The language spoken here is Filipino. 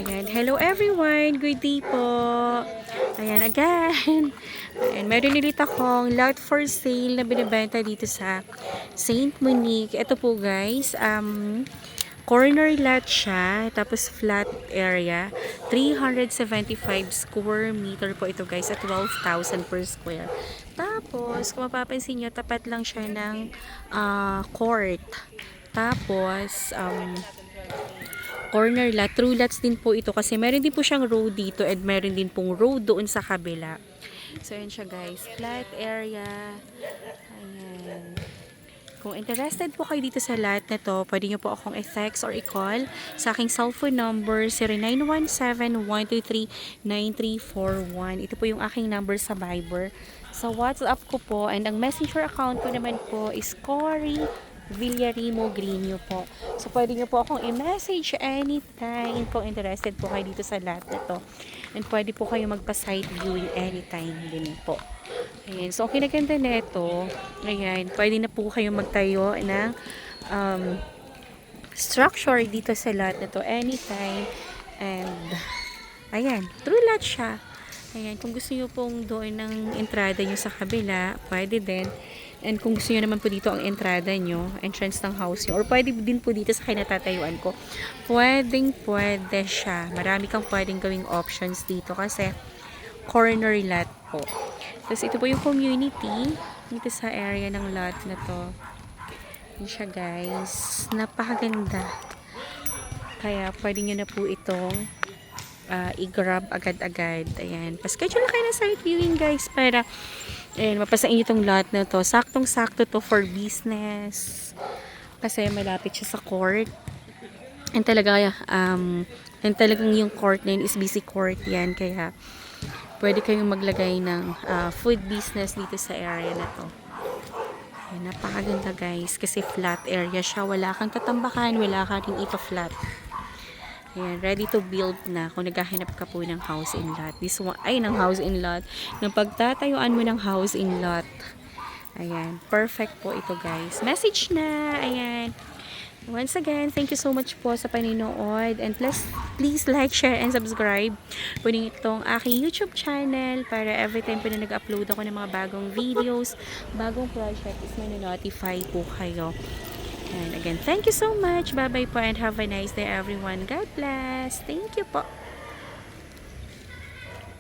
Ayan, hello everyone! Good day po! Ayan, again! Ayan, meron ulit akong lot for sale na binibenta dito sa Saint Monique. Ito po guys, corner lot siya, tapos flat area. 375 square meter po ito guys, at 12,000 per square. Tapos, kung mapapansin nyo, tapat lang siya ng court. Tapos, corner lot, true lots din po ito kasi meron din po siyang road dito and meron din pong road doon sa kabila. So, yun siya guys. Flat area. Ayan. Kung interested po kayo dito sa lot na to, pwede nyo po akong i-text or i-call sa aking cellphone number 0917-123-9341. Ito po yung aking number sa Viber. Sa WhatsApp ko po, and ang messenger account ko naman po is Cory Villarimo Grino po. So, pwede nyo po akong i-message anytime kung interested po kayo dito sa lot na to. And pwede po kayo magpa-site viewing anytime din po. Ayan. So, ang kinaganda nito, ayan, pwede na po kayo magtayo ng structure dito sa lot na to anytime. And, ayan, true lot siya. Ayan, kung gusto nyo pong doon ng entrada nyo sa kabila, pwede din. And kung gusto nyo naman po dito ang entrada nyo, entrance ng house nyo, or pwede din po dito sa kinatatayuan ko, pwede siya. Marami kang pwedeng gawing options dito kasi corner lot po. Tapos ito po yung community dito sa area ng lot na to. Yan siya guys. Napakaganda. Kaya pwede nyo na po itong i-grab agad-agad. Ayan. Pa-schedule na kayo ng site viewing guys para mapasain nyo itong lot na to. Saktong-sakto to for business. Kasi malapit siya sa court. And talagang yung court na yun is busy court yan. Kaya pwede kayong maglagay ng food business dito sa area na to. Ayan, napakaganda guys. Kasi flat area siya. Wala kang tatambakan. Wala ka rin ipa-flat. Ayan, ready to build na kung naghahanap ka po ng house in lot. This one, ay, ng house in lot. Ng pagtatayuan mo ng house in lot. Ayan, perfect po ito guys. Message na, ayan. Once again, thank you so much po sa paninood. And please like, share, and subscribe po din itong aking YouTube channel para every time po na nag-upload ako ng mga bagong videos, bagong project is may-notify po kayo. And again, thank you so much. Bye-bye po and have a nice day everyone. God bless. Thank you po.